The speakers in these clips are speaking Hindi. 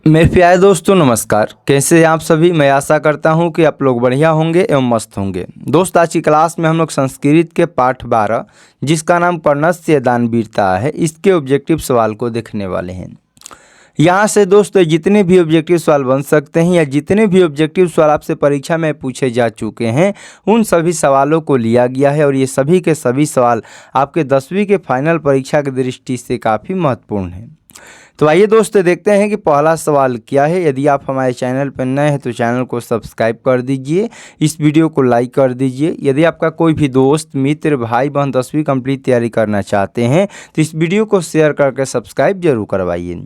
मेरे प्यारे दोस्तों नमस्कार। कैसे हैं आप सभी। मैं आशा करता हूं कि आप लोग बढ़िया होंगे एवं मस्त होंगे। दोस्त आज की क्लास में हम लोग संस्कृत के पाठ 12 जिसका नाम कर्णस्य दानवीरता है, इसके ऑब्जेक्टिव सवाल को देखने वाले हैं। यहाँ से दोस्तों जितने भी ऑब्जेक्टिव सवाल बन सकते हैं या जितने भी ऑब्जेक्टिव सवाल आपसे परीक्षा में पूछे जा चुके हैं उन सभी सवालों को लिया गया है और ये सभी के सभी सवाल आपके 10वीं के फाइनल परीक्षा की दृष्टि से काफ़ी महत्वपूर्ण हैं। तो आइए दोस्तों देखते हैं कि पहला सवाल क्या है। यदि आप हमारे चैनल पर नए हैं तो चैनल को सब्सक्राइब कर दीजिए, इस वीडियो को लाइक कर दीजिए। यदि आपका कोई भी दोस्त मित्र भाई बहन 10वीं कंप्लीट तैयारी करना चाहते हैं तो इस वीडियो को शेयर करके सब्सक्राइब जरूर करवाइए।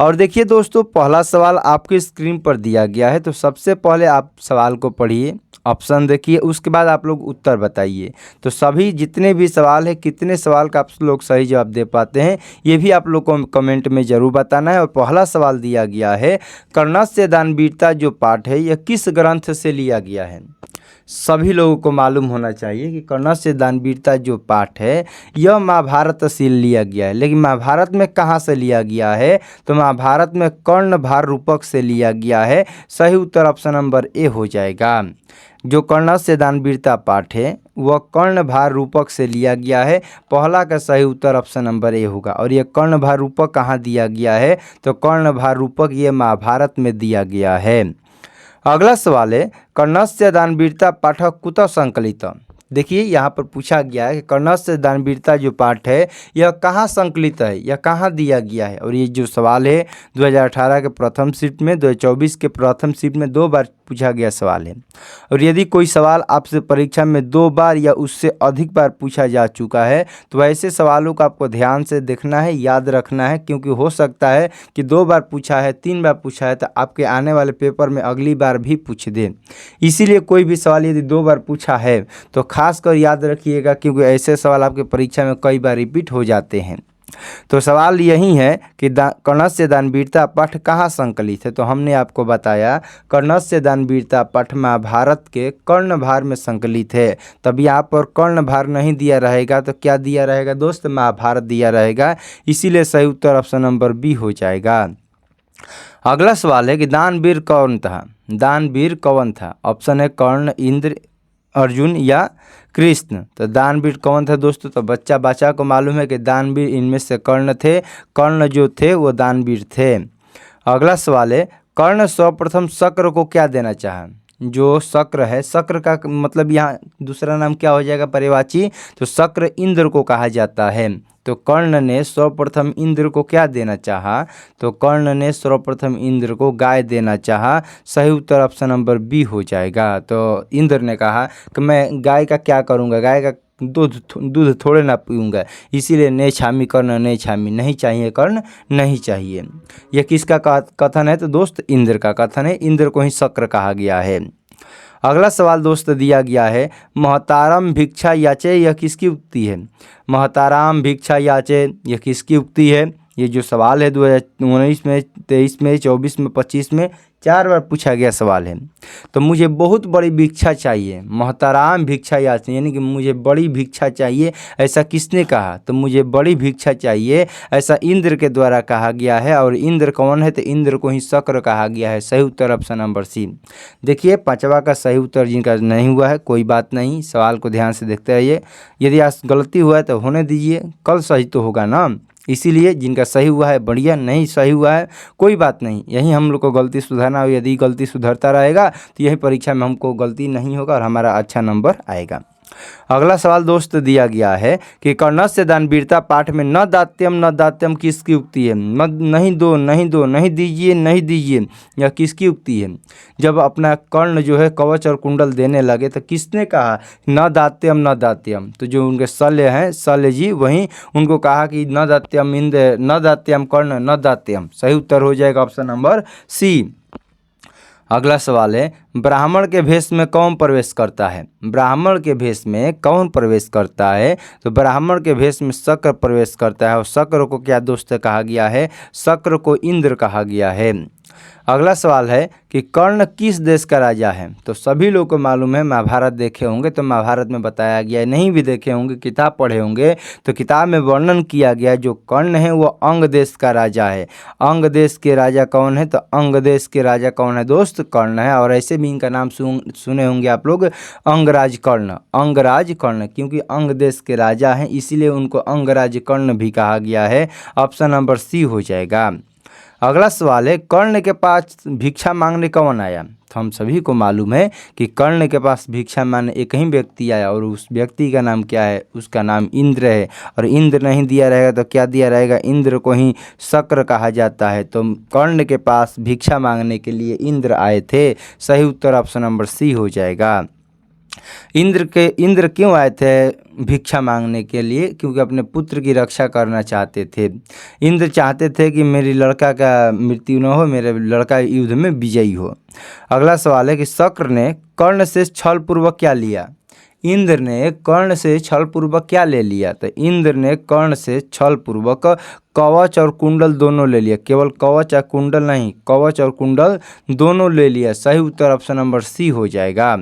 और देखिए दोस्तों, पहला सवाल आपके स्क्रीन पर दिया गया है, तो सबसे पहले आप सवाल को पढ़िए, ऑप्शन देखिए, उसके बाद आप लोग उत्तर बताइए। तो सभी जितने भी सवाल है, कितने सवाल का आप लोग सही जवाब दे पाते हैं ये भी आप लोग को कमेंट में ज़रूर बताना है। और पहला सवाल दिया गया है, कर्णस्य दानवीरता जो पाठ है यह किस ग्रंथ से लिया गया है। सभी लोगों को मालूम होना चाहिए कि कर्णस्य दानवीरता जो पाठ है यह महाभारत से लिया गया है, लेकिन महाभारत में कहाँ से लिया गया है, तो महाभारत में कर्णभार रूपक से लिया गया है। सही उत्तर ऑप्शन नंबर ए हो जाएगा। जो कर्णस्य दानवीरता पाठ है वह कर्णभार रूपक से लिया गया है। पहला का सही उत्तर ऑप्शन नंबर ए होगा। और यह कर्णभार रूपक कहाँ दिया गया है, तो कर्णभार रूपक ये महाभारत में दिया गया है। अगला सवाल है, कर्णस्य दानवीरता पाठ कुतः संकलित। देखिए यहाँ पर पूछा गया है कि कर्णस्य दानवीरता जो पाठ है यह कहाँ संकलित है, यह कहाँ दिया गया है। और ये जो सवाल है 2018 के प्रथम शिफ्ट में, 2024 के प्रथम शिफ्ट में 2 बार पूछा गया सवाल है। और यदि कोई सवाल आपसे परीक्षा में 2 बार या उससे अधिक बार पूछा जा चुका है तो ऐसे सवालों को आपको ध्यान से देखना है, याद रखना है, क्योंकि हो सकता है कि 2 बार पूछा है, 3 बार पूछा है तो आपके आने वाले पेपर में अगली बार भी पूछ दे। इसीलिए कोई भी सवाल यदि 2 बार पूछा है तो खास कर याद रखिएगा, क्योंकि ऐसे सवाल आपके परीक्षा में कई बार रिपीट हो जाते हैं। तो सवाल यही है कि कर्णस्य दानवीरता पाठ कहाँ संकलित है। तो हमने आपको बताया कर्णस्य दानवीरता पाठ महाभारत के कर्णभार में संकलित है। तब यहाँ पर कर्णभार नहीं दिया रहेगा तो क्या दिया रहेगा दोस्त, महाभारत दिया रहेगा। इसीलिए सही उत्तर ऑप्शन नंबर बी हो जाएगा। अगला सवाल है कि दानवीर कौन था। दानवीर कौन था। ऑप्शन है कर्ण, इंद्र, अर्जुन या कृष्ण। तो दानवीर कौन था दोस्तों, तो बच्चा को मालूम है कि दानवीर इनमें से कर्ण थे। कर्ण जो थे वो दानवीर थे। अगला सवाल है, कर्ण सर्वप्रथम शक्र को क्या देना चाहा। जो शक्र है, शक्र का मतलब यहाँ दूसरा नाम क्या हो जाएगा, पर्यायवाची। तो शक्र इंद्र को कहा जाता है। तो कर्ण ने सर्वप्रथम इंद्र को क्या देना चाहा, तो कर्ण ने सर्वप्रथम इंद्र को गाय देना चाहा। सही उत्तर ऑप्शन नंबर बी हो जाएगा। तो इंद्र ने कहा कि मैं गाय का क्या करूँगा, गाय का दूध थोड़े ना पीऊँगा, इसीलिए ने छामी कर्ण ने छामी, नहीं चाहिए कर्ण नहीं चाहिए। यह किसका कथन है, तो दोस्त इंद्र का कथन है। इंद्र को ही शक्र कहा गया है। अगला सवाल दोस्त दिया गया है, महतारम भिक्षा याचे, यह किसकी उक्ति है। महताराम भिक्षा याचे यह किसकी उक्ति है। ये जो सवाल है 2019 में, 23 में, 24 में, 25 में 4 बार पूछा गया सवाल है। तो मुझे बहुत बड़ी भिक्षा चाहिए, महताराम भिक्षा याचे यानी कि मुझे बड़ी भिक्षा चाहिए, ऐसा किसने कहा, तो मुझे बड़ी भिक्षा चाहिए ऐसा इंद्र के द्वारा कहा गया है। और इंद्र कौन है, तो इंद्र को ही शक्र कहा गया है। सही उत्तर ऑप्शन नंबर सी। देखिए 5वां का सही उत्तर जिनका नहीं हुआ है कोई बात नहीं, सवाल को ध्यान से देखते रहिए। यदि आज गलती हुआ है तो होने दीजिए, कल सही तो होगा ना। इसीलिए जिनका सही हुआ है बढ़िया, नहीं सही हुआ है कोई बात नहीं, यही हम लोग को गलती सुधारना हो। यदि गलती सुधरता रहेगा तो यही परीक्षा में हमको गलती नहीं होगा और हमारा अच्छा नंबर आएगा। अगला सवाल दोस्त दिया गया है कि कर्णस्य दानवीरता पाठ में न दात्यम किसकी उक्ति है। नहीं दो नहीं दो, नहीं दीजिए नहीं दीजिए, यह किसकी उक्ति है। जब अपना कर्ण जो है कवच और कुंडल देने लगे तो किसने कहा न दात्यम, तो जो उनके शल्य हैं, शल्य जी, वहीं उनको कहा कि न दात्यम इंद्र, न दात्यम कर्ण, न दात्यम। सही उत्तर हो जाएगा ऑप्शन नंबर सी। अगला सवाल है, ब्राह्मण के भेष में कौन प्रवेश करता है? ब्राह्मण के भेष में कौन प्रवेश करता है? तो ब्राह्मण के भेष में शक्र प्रवेश करता है। और शक्र को क्या दोस्त कहा गया है? शक्र को इंद्र कहा गया है। अगला सवाल है कि कर्ण किस देश का राजा है? तो सभी लोग को मालूम है, महाभारत देखे होंगे तो महाभारत में बताया गया है, नहीं भी देखे होंगे, किताब पढ़े होंगे तो किताब में वर्णन किया गया है जो कर्ण है वो अंग देश का राजा है। अंग देश के राजा कौन है? तो अंग देश के राजा कौन है दोस्त? कर्ण है। और ऐसे भी इनका नाम सुने होंगे आप लोग, अंगराज कर्ण। अंगराज कर्ण क्योंकि अंग देश के राजा हैं इसीलिए उनको अंगराज कर्ण भी कहा गया है। ऑप्शन नंबर सी हो जाएगा। अगला सवाल है कर्ण के पास भिक्षा मांगने कौन आया? तो हम सभी को मालूम है कि कर्ण के पास भिक्षा मांगने एक ही व्यक्ति आया और उस व्यक्ति का नाम क्या है? उसका नाम इंद्र है। और इंद्र नहीं दिया रहेगा तो क्या दिया रहेगा? इंद्र को ही शक्र कहा जाता है। तो कर्ण के पास भिक्षा मांगने के लिए इंद्र आए थे। सही उत्तर ऑप्शन नंबर सी हो जाएगा। इंद्र क्यों आए थे भिक्षा मांगने के लिए? क्योंकि अपने पुत्र की रक्षा करना चाहते थे। इंद्र चाहते थे कि मेरी लड़का का मृत्यु न हो, मेरे लड़का युद्ध में विजयी हो। अगला सवाल है कि शक्र ने कर्ण से छल पूर्वक क्या लिया? इंद्र ने कर्ण से छल पूर्वक क्या ले लिया? तो इंद्र ने कर्ण से छल पूर्वक कवच और कुंडल दोनों ले लिया। केवल कवच या कुंडल नहीं, कवच और कुंडल दोनों ले लिया। सही उत्तर ऑप्शन नंबर सी हो जाएगा।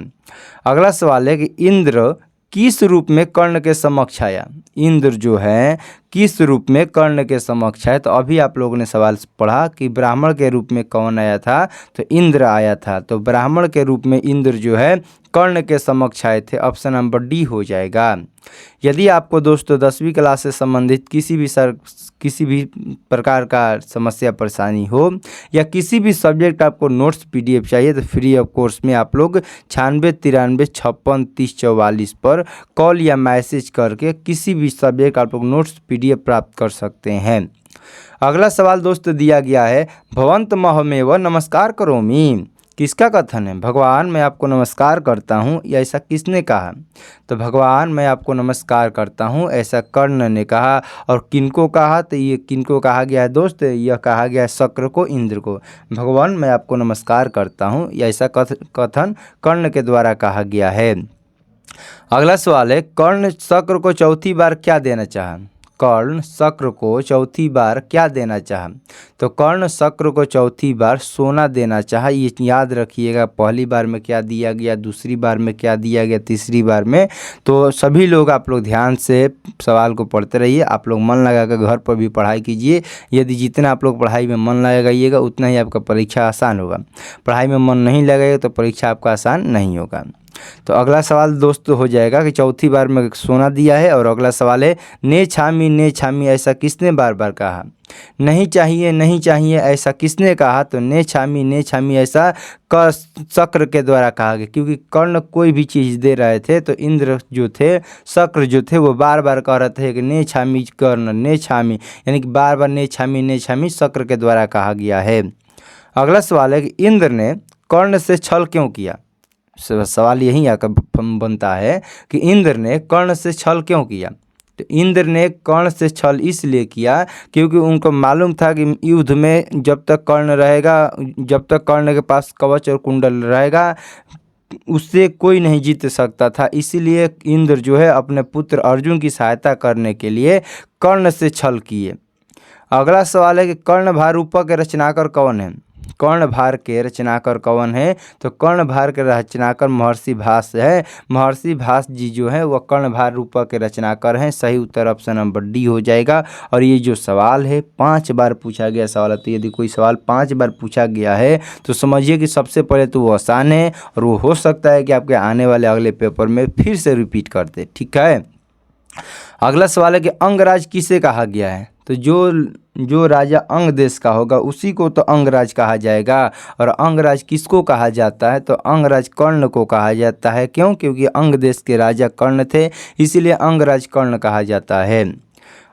अगला सवाल है कि इंद्र किस रूप में कर्ण के समक्ष आया? इंद्र जो है किस रूप में कर्ण के समक्ष आया? तो अभी आप लोगों ने सवाल पढ़ा कि ब्राह्मण के रूप में कौन आया था? तो इंद्र आया था। तो ब्राह्मण के रूप में इंद्र जो है कर्ण के समक्ष आए थे। ऑप्शन नंबर डी हो जाएगा। यदि आपको दोस्तों 10वीं क्लास से संबंधित किसी भी प्रकार का समस्या परेशानी हो या किसी भी सब्जेक्ट आपको नोट्स पीडीएफ चाहिए तो फ्री ऑफ कोर्स में आप लोग 9693563044 पर कॉल या मैसेज करके किसी भी सब्जेक्ट आप लोग नोट्स पीडीएफ प्राप्त कर सकते हैं। अगला सवाल दोस्तों दिया गया है भवंत महमेव नमस्कार करोमि। किसका कथन है? भगवान मैं आपको नमस्कार करता हूँ, या ऐसा किसने कहा? तो भगवान मैं आपको नमस्कार करता हूँ ऐसा कर्ण ने कहा। और किनको कहा? तो ये किनको कहा गया है दोस्त? यह कहा गया है शक्र को, इंद्र को। भगवान मैं आपको नमस्कार करता हूँ, या ऐसा कथन कर्ण के द्वारा कहा गया है। अगला सवाल है कर्ण शक्र को चौथी बार क्या देना चाहा? कर्ण शक्र को चौथी बार क्या देना चाहा? तो कर्ण शक्र को चौथी बार सोना देना चाहा। ये याद रखिएगा, पहली बार में क्या दिया गया, दूसरी बार में क्या दिया गया, तीसरी बार में। तो सभी लोग आप लोग ध्यान से सवाल को पढ़ते रहिए। आप लोग मन लगा कर घर पर भी पढ़ाई कीजिए। यदि जितना आप लोग पढ़ाई में मन लगाइएगा उतना ही आपका परीक्षा आसान होगा। पढ़ाई में मन नहीं लगेगा तो परीक्षा आपका आसान नहीं होगा। तो अगला सवाल दोस्तों हो जाएगा कि चौथी बार में सोना दिया है। और अगला सवाल है ने छामी ऐसा किसने बार बार कहा? नहीं चाहिए ऐसा किसने कहा? तो ने छामी ऐसा शक्र के द्वारा कहा गया। क्योंकि कर्ण कोई भी चीज़ दे रहे थे तो इंद्र जो थे, शक्र जो थे वो बार बार कह रहे थे कि ने छामी कर्ण, ने छामी, यानी कि बार बार ने छामी शक्र के द्वारा कहा गया है। अगला सवाल है कि इंद्र ने कर्ण से छल क्यों किया? सवाल यही आकर बनता है कि इंद्र ने कर्ण से छल क्यों किया? तो इंद्र ने कर्ण से छल इसलिए किया क्योंकि उनको मालूम था कि युद्ध में जब तक कर्ण के पास कवच और कुंडल रहेगा उससे कोई नहीं जीत सकता था। इसीलिए इंद्र जो है अपने पुत्र अर्जुन की सहायता करने के लिए कर्ण से छल किए। अगला सवाल है कि कर्णभार रूपक के रचनाकार कौन है? कर्णभार के रचनाकार कौन है? तो कर्णभार के रचनाकार महर्षि भास है। महर्षि भास जी जो है वह कर्णभार रूपक के रचनाकार हैं। सही उत्तर ऑप्शन नंबर डी हो जाएगा। और ये जो सवाल है 5 बार पूछा गया सवाल है। तो यदि कोई सवाल 5 बार पूछा गया है तो समझिए कि सबसे पहले तो वो आसान है और वो हो सकता है कि आपके आने वाले अगले पेपर में फिर से रिपीट कर दे। ठीक है। अगला सवाल है कि अंगराज किसे कहा गया है? तो जो राजा अंग देश का होगा उसी को तो अंगराज कहा जाएगा। और अंगराज किसको कहा जाता है? तो अंगराज कर्ण को कहा जाता है। क्यों? क्योंकि अंग देश के राजा कर्ण थे, इसीलिए अंगराज कर्ण कहा जाता है।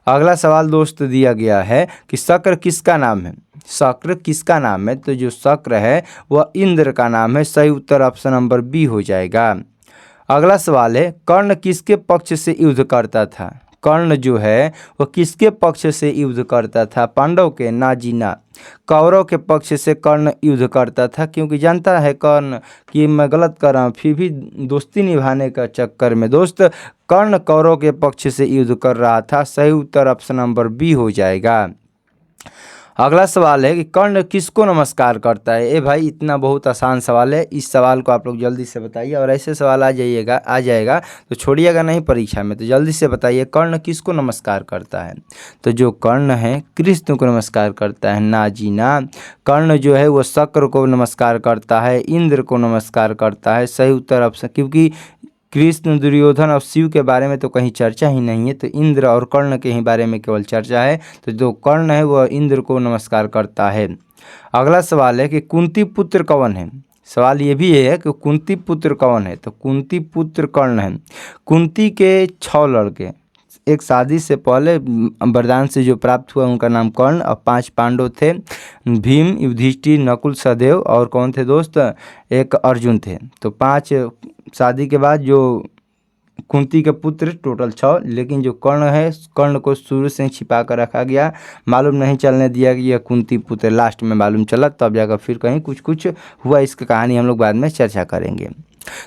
अगला सवाल दोस्त दिया गया है कि शक्र किसका नाम है? शक्र किसका नाम है? तो जो शक्र है वह इंद्र का नाम है। सही उत्तर ऑप्शन नंबर बी हो जाएगा। अगला सवाल है कर्ण किसके पक्ष से युद्ध करता था? कर्ण जो है वो किसके पक्ष से युद्ध करता था? पांडव के? ना जी ना, कौरव के पक्ष से कर्ण युद्ध करता था, क्योंकि जानता है कर्ण कि मैं गलत कर रहा हूँ, फिर भी दोस्ती निभाने का चक्कर में दोस्त कर्ण कौरव के पक्ष से युद्ध कर रहा था। सही उत्तर ऑप्शन नंबर बी हो जाएगा। अगला सवाल है कि कर्ण किसको नमस्कार करता है? ए भाई इतना बहुत आसान सवाल है, इस सवाल को आप लोग जल्दी से बताइए, और ऐसे सवाल आ जाएगा तो छोड़िएगा नहीं परीक्षा में, तो जल्दी से बताइए कर्ण किसको नमस्कार करता है? तो जो कर्ण है कृष्ण को नमस्कार करता है। ना जी ना, कर्ण जो है वो शक्र को नमस्कार करता है, इंद्र को नमस्कार करता है। सही उत्तर ऑप्शन, क्योंकि कृष्ण, दुर्योधन और शिव के बारे में तो कहीं चर्चा ही नहीं है, तो इंद्र और कर्ण के ही बारे में केवल चर्चा है, तो जो कर्ण है वह इंद्र को नमस्कार करता है। अगला सवाल है कि कुंती पुत्र कौन है? सवाल ये भी है कि कुंती पुत्र कौन है? तो कुंती पुत्र कर्ण है। कुंती के 6 लड़के, एक शादी से पहले वरदान से जो प्राप्त हुआ उनका नाम कर्ण, और 5 पांडव थे, भीम, युधिष्ठिर, नकुल, सहदेव, और कौन थे दोस्त? एक अर्जुन थे। तो 5 शादी के बाद जो कुंती के पुत्र टोटल 6, लेकिन जो कर्ण है, कर्ण को शुरू से छिपा कर रखा गया, मालूम नहीं चलने दिया कि यह कुंती पुत्र, लास्ट में मालूम चला, तब जाकर फिर कहीं कुछ हुआ। इसकी कहानी हम लोग बाद में चर्चा करेंगे।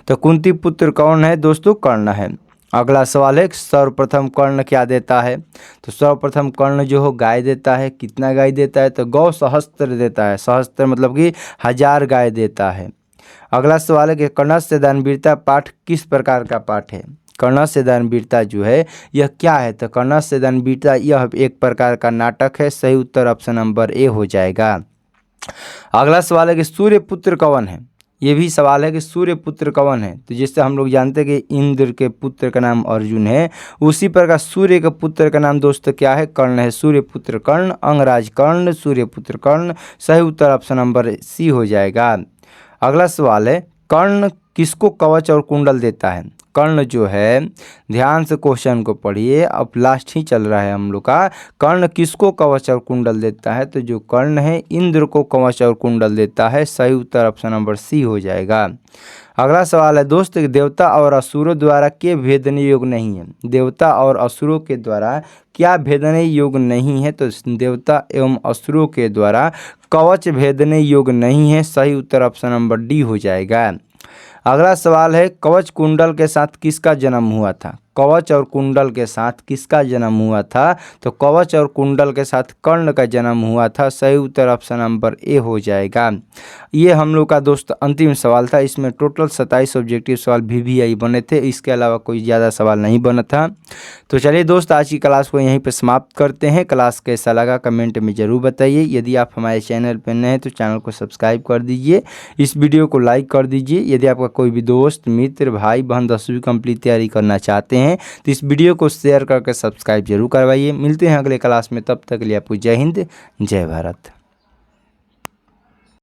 तो कुंती पुत्र कौन है दोस्तों? कर्ण है। अगला सवाल है सर्वप्रथम कर्ण क्या देता है? तो सर्वप्रथम कर्ण जो हो गाय देता है। कितना गाय देता है? तो गौ सहस्त्र देता है। सहस्त्र मतलब कि 1000 गाय देता है। अगला सवाल है कि कर्णस्य दानवीरता पाठ किस प्रकार का पाठ है? कर्णस्य दानवीरता जो है यह क्या है? तो कर्णस्य दानवीरता यह एक प्रकार का नाटक है। सही उत्तर ऑप्शन नंबर ए हो जाएगा। अगला सवाल है कि सूर्यपुत्र कौन है? ये भी सवाल है कि सूर्यपुत्र कौन है? तो जिससे हम लोग जानते हैं कि इंद्र के पुत्र का नाम अर्जुन है, उसी प्रकार सूर्य के पुत्र का नाम दोस्त क्या है? कर्ण है। सूर्यपुत्र कर्ण, अंगराज कर्ण, सूर्यपुत्र कर्ण। सही उत्तर ऑप्शन नंबर सी हो जाएगा। अगला सवाल है कर्ण किसको कवच और कुंडल देता है? कर्ण जो है, ध्यान से क्वेश्चन को पढ़िए, अब लास्ट ही चल रहा है हम लोग का। कर्ण किसको कवच और कुंडल देता है? तो जो कर्ण है इंद्र को कवच और कुंडल देता है। सही उत्तर ऑप्शन नंबर सी हो जाएगा। अगला सवाल है दोस्त देवता और असुरों द्वारा क्या भेदनीय योग नहीं है? देवता और असुरों के द्वारा क्या भेदनीय योग नहीं है? तो देवता एवं असुरों के द्वारा कवच भेदनीय योग नहीं है। सही उत्तर ऑप्शन नंबर डी हो जाएगा। अगला सवाल है कवच कुंडल के साथ किसका जन्म हुआ था? कवच और कुंडल के साथ किसका जन्म हुआ था? तो कवच और कुंडल के साथ कर्ण का जन्म हुआ था। सही उत्तर ऑप्शन नंबर ए हो जाएगा। ये हम लोग का दोस्त अंतिम सवाल था। इसमें टोटल 27 ऑब्जेक्टिव सवाल VVI बने थे, इसके अलावा कोई ज़्यादा सवाल नहीं बना था। तो चलिए दोस्त आज की क्लास को यहीं पर समाप्त करते हैं। क्लास कैसा लगा कमेंट में ज़रूर बताइए। यदि आप हमारे चैनल पर नए हैं तो चैनल को सब्सक्राइब कर दीजिए, इस वीडियो को लाइक कर दीजिए। यदि आपका कोई भी दोस्त, मित्र, भाई बहन 10वीं कंप्लीट तैयारी करना चाहते हैं तो इस वीडियो को शेयर करके सब्सक्राइब जरूर करवाइए। मिलते हैं अगले क्लास में, तब तक के लिए आपको जय हिंद, जय भारत।